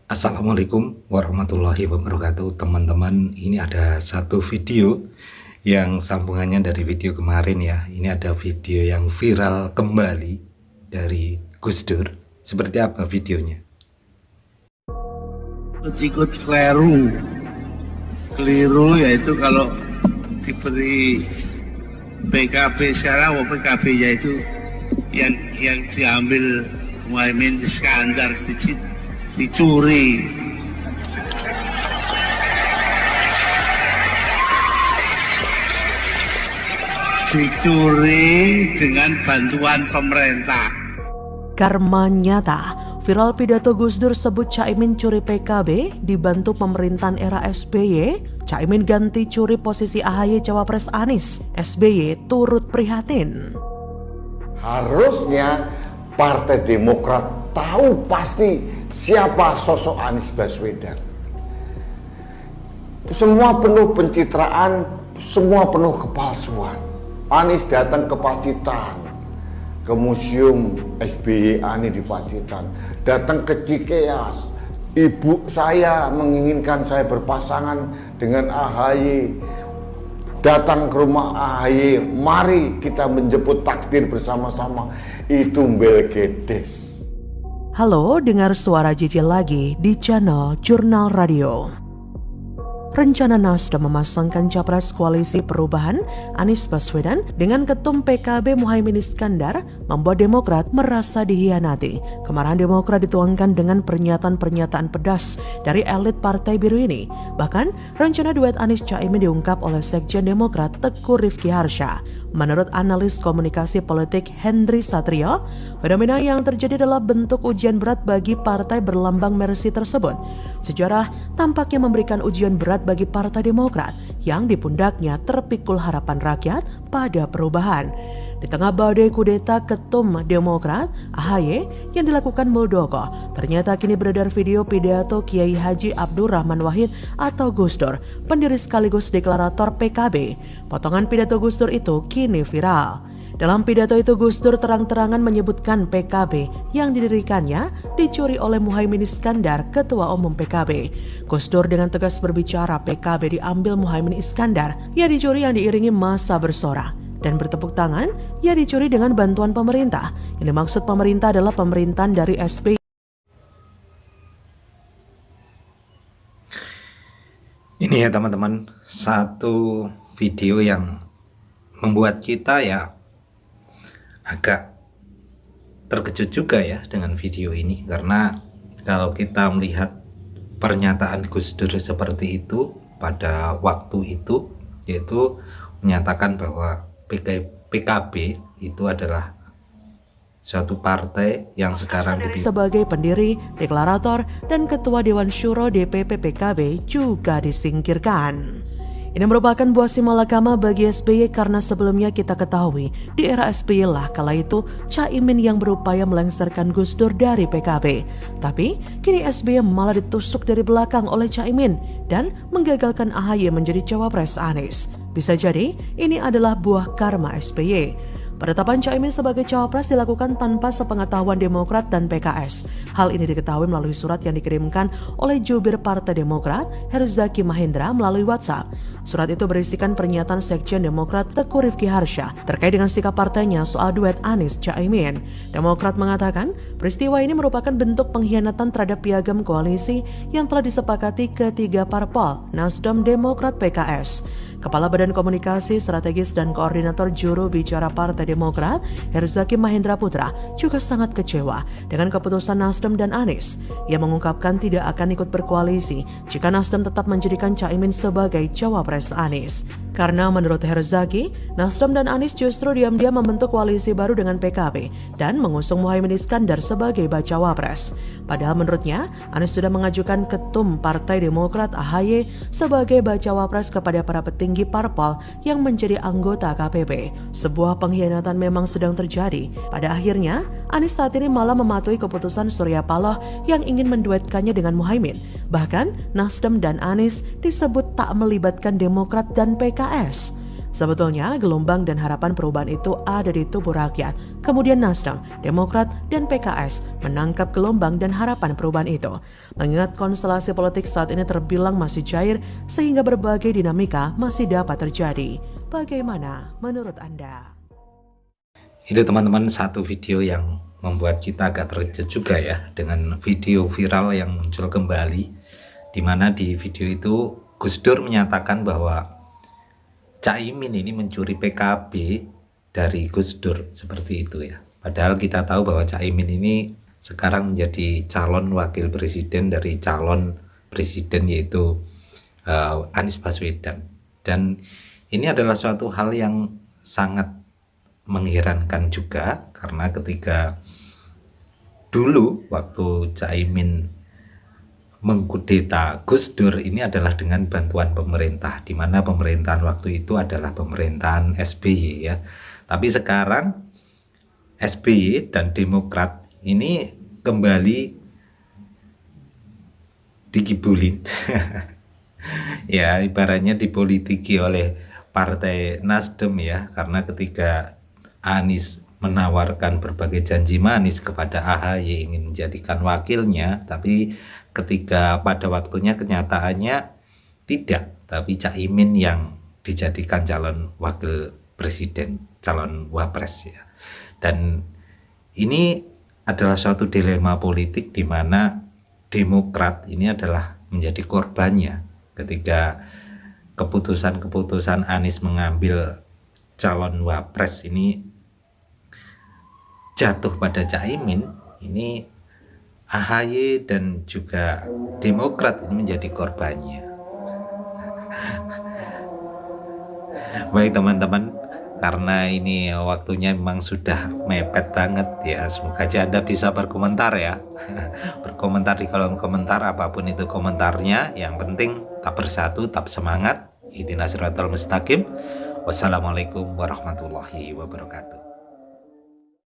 Assalamualaikum warahmatullahi wabarakatuh teman-teman. Ini ada satu video yang sambungannya dari video kemarin ya. Ini ada video yang viral kembali dari Gus Dur. Seperti apa videonya? Ikut keliru yaitu kalau diberi PKB sekarang, PKB yaitu yang diambil Muhaimin Iskandar dicuri. Dengan bantuan pemerintah. Karma nyata, viral pidato Gus Dur sebut Caimin curi PKB dibantu pemerintahan era SBY. Caimin ganti curi posisi AHY Cawapres Anies. SBY turut prihatin. Harusnya Partai Demokrat tahu pasti siapa sosok Anies Baswedan. Semua penuh pencitraan, semua penuh kepalsuan. Anies datang ke Pacitan, ke Museum SBY Ani di Pacitan, datang ke Cikeas. Ibu saya menginginkan saya berpasangan dengan AHY. Datang ke rumah AHY, mari kita menjemput takdir bersama-sama. Itu Belgedes. Halo, dengar suara JJ lagi di channel Jurnal Radio. Rencana Nasdem memasangkan capres koalisi perubahan Anies Baswedan dengan ketum PKB Muhaimin Iskandar membuat Demokrat merasa dihianati. Kemarahan Demokrat dituangkan dengan pernyataan-pernyataan pedas dari elit Partai Biru ini. Bahkan, rencana duet Anies Caimin diungkap oleh Sekjen Demokrat Teguh Rifki Harsha. Menurut analis komunikasi politik Henry Satrio, fenomena yang terjadi adalah bentuk ujian berat bagi partai berlambang Mercy tersebut. Sejarah tampaknya memberikan ujian berat bagi Partai Demokrat yang di pundaknya terpikul harapan rakyat pada perubahan. Di tengah badai kudeta ketum Demokrat, AHY, yang dilakukan Muldoko, ternyata kini beredar video pidato Kiai Haji Abdurrahman Wahid atau Gus Dur, pendiri sekaligus deklarator PKB. Potongan pidato Gus Dur itu kini viral. Dalam pidato itu Gus Dur terang-terangan menyebutkan PKB yang didirikannya dicuri oleh Muhaimin Iskandar, Ketua Umum PKB. Gus Dur dengan tegas berbicara PKB diambil Muhaimin Iskandar, ya dicuri yang diiringi massa bersorak. Dan bertepuk tangan, ya dicuri dengan bantuan pemerintah. Yang dimaksud pemerintah adalah pemerintahan dari SBY. Ini ya teman-teman, satu video yang membuat kita ya agak terkejut juga ya dengan video ini. Karena kalau kita melihat pernyataan Gus Dur seperti itu pada waktu itu, yaitu menyatakan bahwa PKB itu adalah suatu partai yang sekarang sebagai pendiri, deklarator, dan ketua Dewan Syuro DPP PKB juga disingkirkan. Ini merupakan buah simalakama bagi SBY karena sebelumnya kita ketahui di era SBY lah kala itu Caimin yang berupaya melengsarkan Gus Dur dari PKB. Tapi kini SBY malah ditusuk dari belakang oleh Caimin dan menggagalkan AHY menjadi cawapres Anies. Bisa jadi ini adalah buah karma SBY. Penetapan Caimin sebagai cawapres dilakukan tanpa sepengetahuan Demokrat dan PKS. Hal ini diketahui melalui surat yang dikirimkan oleh jubir Partai Demokrat, Herzaki Mahendra, melalui WhatsApp. Surat itu berisikan pernyataan Sekjen Demokrat Teguh Rifki Harsha terkait dengan sikap partainya soal duet Anies Caimin. Demokrat mengatakan peristiwa ini merupakan bentuk pengkhianatan terhadap piagam koalisi yang telah disepakati ketiga parpol, Nasdem, Demokrat, PKS. Kepala Badan Komunikasi Strategis dan Koordinator Juru Bicara Partai Demokrat, Herzaki Mahendra Putra, juga sangat kecewa dengan keputusan Nasdem dan Anies. Ia mengungkapkan tidak akan ikut berkoalisi jika Nasdem tetap menjadikan Caimin sebagai cawapres Anies. Karena menurut Herzaki, Nasdem dan Anies justru diam-diam membentuk koalisi baru dengan PKB dan mengusung Muhaimin Iskandar sebagai bacawa pres. Padahal menurutnya, Anies sudah mengajukan ketum Partai Demokrat AHY sebagai bacawa pres kepada para petinggi parpol yang menjadi anggota KPP. Sebuah pengkhianatan memang sedang terjadi. Pada akhirnya, Anies saat ini malah mematuhi keputusan Surya Paloh yang ingin menduetkannya dengan Muhaimin. Bahkan, Nasdem dan Anies disebut tak melibatkan Demokrat dan PKS. Sebetulnya gelombang dan harapan perubahan itu ada di tubuh rakyat. Kemudian Nasdem, Demokrat, dan PKS menangkap gelombang dan harapan perubahan itu. Mengingat konstelasi politik saat ini terbilang masih cair sehingga berbagai dinamika masih dapat terjadi. Bagaimana menurut Anda? Itu teman-teman satu video yang membuat kita agak terkejut juga ya, dengan video viral yang muncul kembali, di mana di video itu Gus Dur menyatakan bahwa Caimin ini mencuri PKB dari Gus Dur, seperti itu ya. Padahal kita tahu bahwa Caimin ini sekarang menjadi calon wakil presiden dari calon presiden, yaitu Anies Baswedan. Dan ini adalah suatu hal yang sangat mengherankan juga, karena ketika dulu waktu Caimin mengkudeta Gus Dur ini adalah dengan bantuan pemerintah, di mana pemerintahan waktu itu adalah pemerintahan SBY ya. Tapi sekarang SBY dan Demokrat ini kembali dikibulin ya, ibaratnya dipolitiki oleh Partai Nasdem ya, karena ketika Anies menawarkan berbagai janji manis kepada AHY ingin menjadikan wakilnya, tapi ketika pada waktunya kenyataannya tidak, tapi Caimin yang dijadikan calon wakil presiden, calon wapres ya. Dan ini adalah suatu dilema politik di mana Demokrat ini adalah menjadi korbannya ketika keputusan-keputusan Anies mengambil calon wapres ini jatuh pada Caimin. Ini AHY dan juga Demokrat ini menjadi korbannya. Baik teman-teman, karena ini waktunya memang sudah mepet banget ya, semoga aja Anda bisa berkomentar ya. Berkomentar di kolom komentar apapun itu komentarnya, yang penting tetap bersatu, tetap semangat. Ihdinas siratal mustaqim. Wassalamualaikum warahmatullahi wabarakatuh.